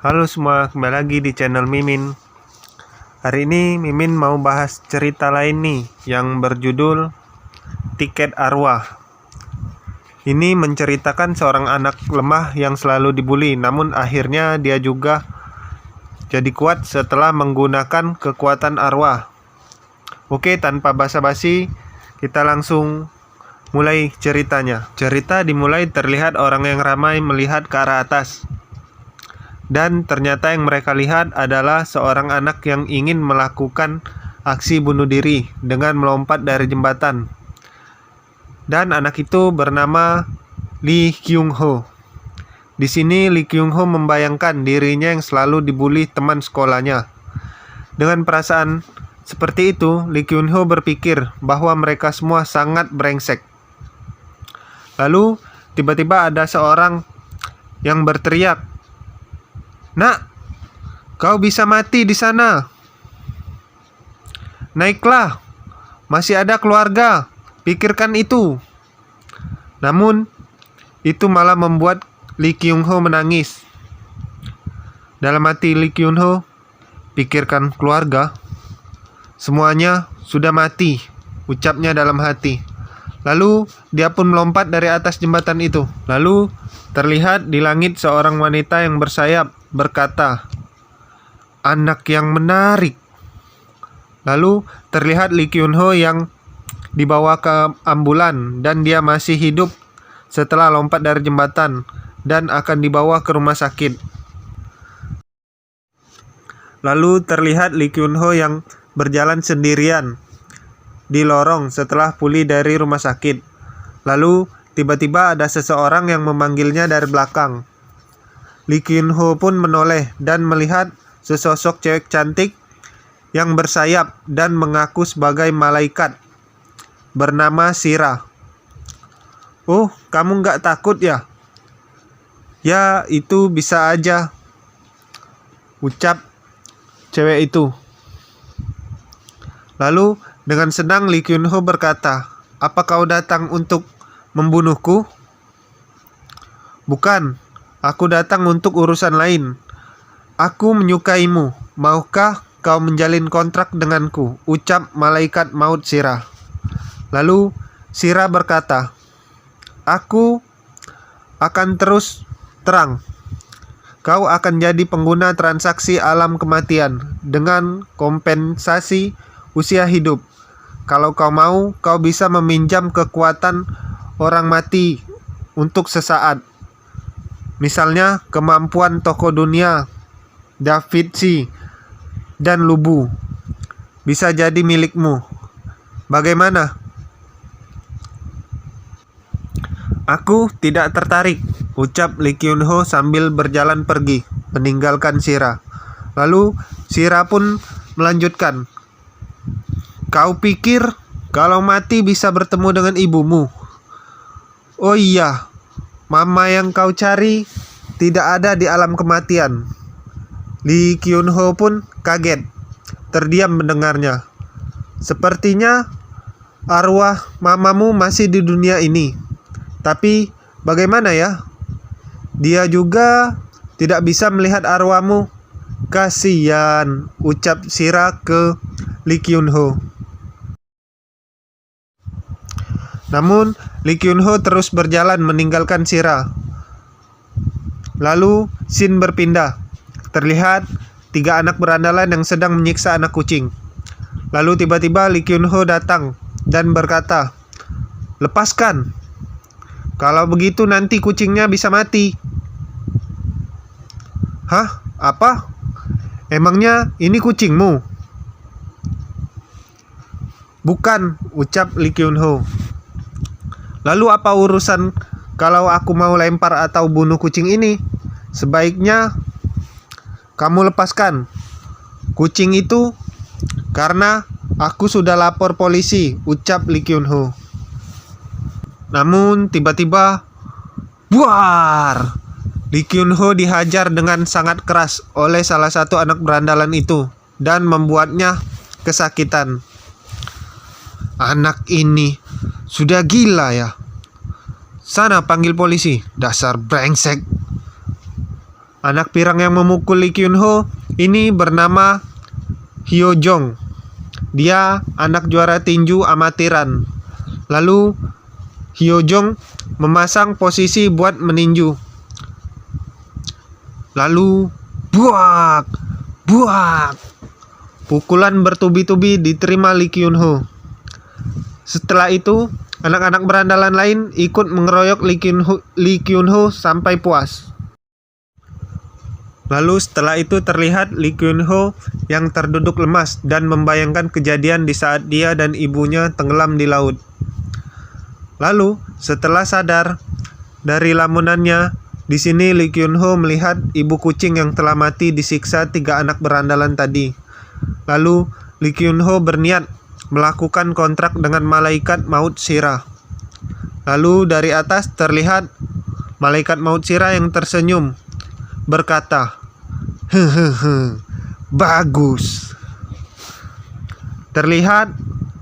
Halo semua, kembali lagi di channel Mimin. Hari ini Mimin mau bahas cerita lain nih yang berjudul Tiket Arwah. Ini menceritakan seorang anak lemah yang selalu dibully, namun akhirnya dia juga jadi kuat setelah menggunakan kekuatan arwah. Oke, tanpa basa-basi, kita langsung mulai ceritanya. Cerita dimulai terlihat orang yang ramai melihat ke arah atas. Dan ternyata yang mereka lihat adalah seorang anak yang ingin melakukan aksi bunuh diri dengan melompat dari jembatan. Dan anak itu bernama Lee Kyung Ho. Di sini Lee Kyung Ho membayangkan dirinya yang selalu dibully teman sekolahnya. Dengan perasaan seperti itu, Lee Kyung Ho berpikir bahwa mereka semua sangat brengsek. Lalu tiba-tiba ada seorang yang berteriak, "Nak, kau bisa mati di sana. Naiklah, masih ada keluarga, pikirkan itu." Namun, itu malah membuat Lee Kyung Ho menangis. Dalam hati Lee Kyung Ho, pikirkan keluarga? Semuanya sudah mati, ucapnya dalam hati. Lalu, dia pun melompat dari atas jembatan itu. Lalu, terlihat di langit seorang wanita yang bersayap berkata, "Anak yang menarik." Lalu terlihat Lee Kyung Ho yang dibawa ke ambulan dan dia masih hidup setelah lompat dari jembatan dan akan dibawa ke rumah sakit. Lalu terlihat Lee Kyung Ho yang berjalan sendirian di lorong setelah pulih dari rumah sakit. Lalu tiba-tiba ada seseorang yang memanggilnya dari belakang. Lee Kyung Ho pun menoleh dan melihat sesosok cewek cantik yang bersayap dan mengaku sebagai malaikat bernama Shira. "Oh, kamu nggak takut ya?" "Ya, itu bisa aja," ucap cewek itu. Lalu dengan senang Lee Kyung Ho berkata, "Apa kau datang untuk membunuhku?" "Bukan. Aku datang untuk urusan lain. Aku menyukaimu. Maukah kau menjalin kontrak denganku?" ucap malaikat maut Shira. Lalu Shira berkata, "Aku akan terus terang. Kau akan jadi pengguna transaksi alam kematian dengan kompensasi usia hidup. Kalau kau mau, kau bisa meminjam kekuatan orang mati untuk sesaat. Misalnya kemampuan tokoh dunia Da Vinci dan Lubu bisa jadi milikmu. Bagaimana?" "Aku tidak tertarik," ucap Lee Kyung Ho sambil berjalan pergi, meninggalkan Shira. Lalu Shira pun melanjutkan, "Kau pikir kalau mati bisa bertemu dengan ibumu? Oh iya, mama yang kau cari tidak ada di alam kematian." Lee Kyung Ho pun kaget, terdiam mendengarnya. "Sepertinya arwah mamamu masih di dunia ini. Tapi bagaimana ya? Dia juga tidak bisa melihat arwahmu." "Kasihan," ucap Shira ke Lee Kyung Ho. Namun Lee Kyung Ho terus berjalan meninggalkan Shira. Lalu scene berpindah. Terlihat 3 anak berandalan yang sedang menyiksa anak kucing. Lalu tiba-tiba Lee Kyung Ho datang dan berkata, "Lepaskan. Kalau begitu nanti kucingnya bisa mati." "Hah? Apa? Emangnya ini kucingmu?" "Bukan," ucap Lee Kyung Ho. "Lalu apa urusan kalau aku mau lempar atau bunuh kucing ini? Sebaiknya kamu lepaskan kucing itu karena aku sudah lapor polisi," ucap Lee Kyung Ho. Namun tiba-tiba, buar! Lee Kyung Ho dihajar dengan sangat keras oleh salah satu anak berandalan itu dan membuatnya kesakitan. "Anak ini sudah gila ya. Sana panggil polisi, dasar brengsek." Anak pirang yang memukul Lee Kyun Ho ini bernama Hyo Jong. Dia anak juara tinju amatiran. Lalu Hyo Jong memasang posisi buat meninju. Lalu buak, buak. Pukulan bertubi-tubi diterima Lee Kyun Ho. Setelah itu, anak-anak berandalan lain ikut mengeroyok Lee Kyun Ho sampai puas. Lalu setelah itu terlihat Lee Kyun Ho yang terduduk lemas dan membayangkan kejadian di saat dia dan ibunya tenggelam di laut. Lalu setelah sadar dari lamunannya, di sini Lee Kyun Ho melihat ibu kucing yang telah mati disiksa 3 anak berandalan tadi. Lalu Lee Kyun Ho berniat melakukan kontrak dengan malaikat maut Shira. Lalu dari atas terlihat malaikat maut Shira yang tersenyum berkata, "Hehehe, bagus." Terlihat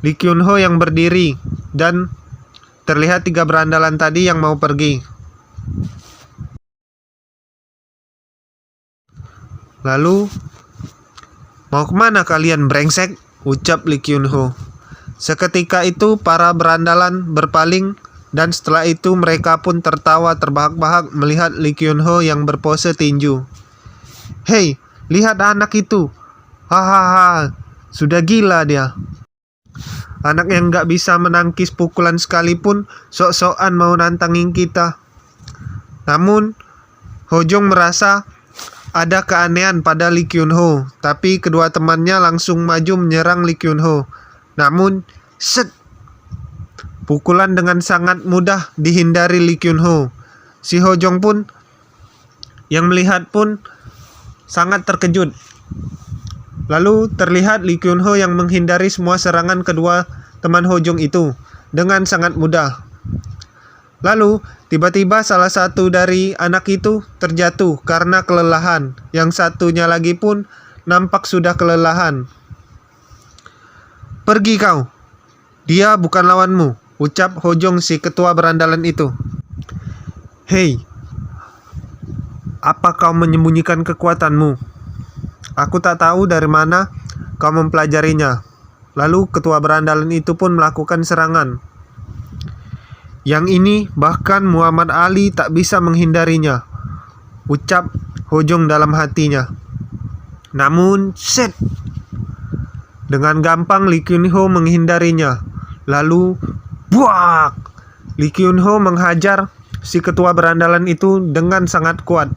Lee Kyun Ho yang berdiri dan terlihat 3 berandalan tadi yang mau pergi. Lalu, "Mau kemana kalian brengsek?" ucap Lee Kyun Ho. Seketika itu para berandalan berpaling dan setelah itu mereka pun tertawa terbahak-bahak melihat Lee Kyun Ho yang berpose tinju. "Hei, lihat anak itu. Hahaha, sudah gila dia. Anak yang gak bisa menangkis pukulan sekalipun sok-sokan mau nantangin kita." Namun, Ho Jong merasa ada keanehan pada Lee Kyun Ho, tapi kedua temannya langsung maju menyerang Lee Kyun Ho. Namun, set! Pukulan dengan sangat mudah dihindari Lee Kyun Ho. Si Ho Jong pun yang melihat pun sangat terkejut. Lalu terlihat Lee Kyun Ho yang menghindari semua serangan kedua teman Ho Jong itu dengan sangat mudah. Lalu tiba-tiba salah satu dari anak itu terjatuh karena kelelahan. Yang satunya lagi pun nampak sudah kelelahan. "Pergi kau, dia bukan lawanmu," ucap Ho Jong si ketua berandalan itu. "Hei, apa kau menyembunyikan kekuatanmu? Aku tak tahu dari mana kau mempelajarinya." Lalu ketua berandalan itu pun melakukan serangan. "Yang ini bahkan Muhammad Ali tak bisa menghindarinya," ucap Ho Jong dalam hatinya. Namun, set! Dengan gampang Lee Kyun Ho menghindarinya. Lalu, buak! Lee Kyun Ho menghajar si ketua berandalan itu dengan sangat kuat.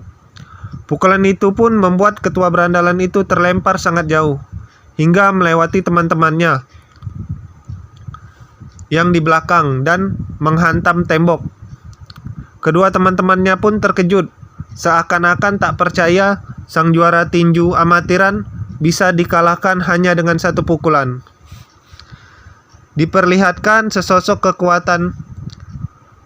Pukulan itu pun membuat ketua berandalan itu terlempar sangat jauh, hingga melewati teman-temannya yang di belakang dan menghantam tembok. Kedua teman-temannya pun terkejut, seakan-akan tak percaya sang juara tinju amatiran bisa dikalahkan hanya dengan 1 pukulan. Diperlihatkan sesosok kekuatan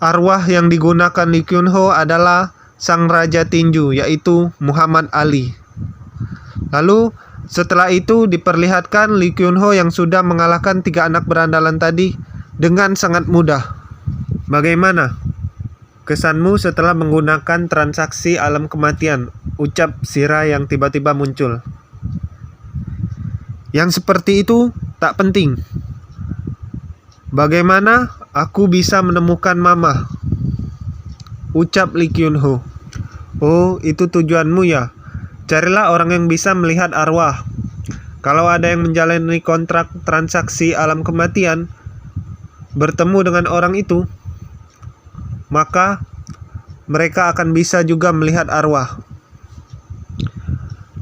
arwah yang digunakan Lee Kyun Ho adalah sang raja tinju, yaitu Muhammad Ali. Lalu setelah itu diperlihatkan Lee Kyun Ho yang sudah mengalahkan 3 anak berandalan tadi dengan sangat mudah. Bagaimana kesanmu setelah menggunakan transaksi alam kematian? Ucap Shira yang tiba-tiba muncul. "Yang seperti itu tak penting. Bagaimana aku bisa menemukan Mama?" ucap Lee Kyun Ho. "Oh, itu tujuanmu ya? Carilah orang yang bisa melihat arwah. Kalau ada yang menjalani kontrak transaksi alam kematian, bertemu dengan orang itu, maka mereka akan bisa juga melihat arwah."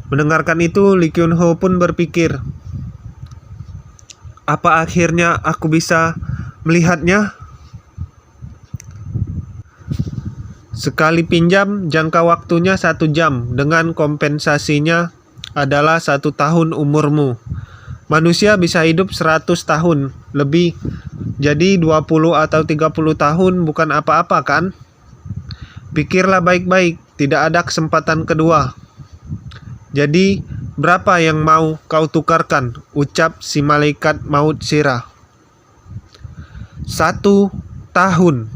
Mendengarkan itu, Lee Kyun Ho pun berpikir, "Apa akhirnya aku bisa melihatnya?" Sekali pinjam jangka waktunya 1 jam, dengan kompensasinya adalah 1 tahun umurmu. Manusia bisa hidup 100 tahun lebih, jadi 20 atau 30 tahun bukan apa-apa kan? Pikirlah baik-baik, tidak ada kesempatan kedua. Jadi berapa yang mau kau tukarkan? Ucap si malaikat maut Shira. 1 tahun,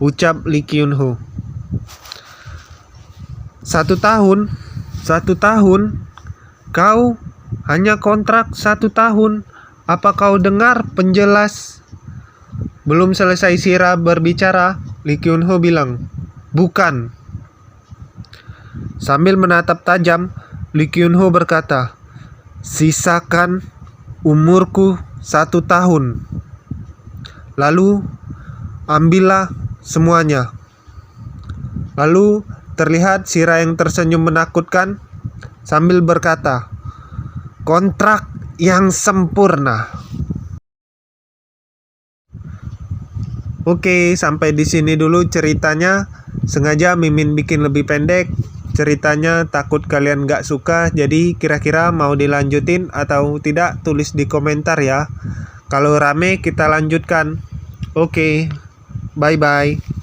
ucap Lee Kyun Ho. 1 tahun? 1 tahun? Kau hanya kontrak 1 tahun. Apa kau dengar penjelas? Belum selesai Sira berbicara, Lee Kyun Ho bilang, bukan. Sambil menatap tajam, Lee Kyun Ho berkata, sisakan umurku 1 tahun. Lalu ambillah semuanya. Lalu terlihat Sira yang tersenyum menakutkan sambil berkata, kontrak yang sempurna. Oke, sampai di sini dulu ceritanya. Sengaja Mimin bikin lebih pendek. Ceritanya takut kalian gak suka, jadi kira-kira mau dilanjutin atau tidak, tulis di komentar ya. Kalau rame kita lanjutkan. Oke, bye-bye.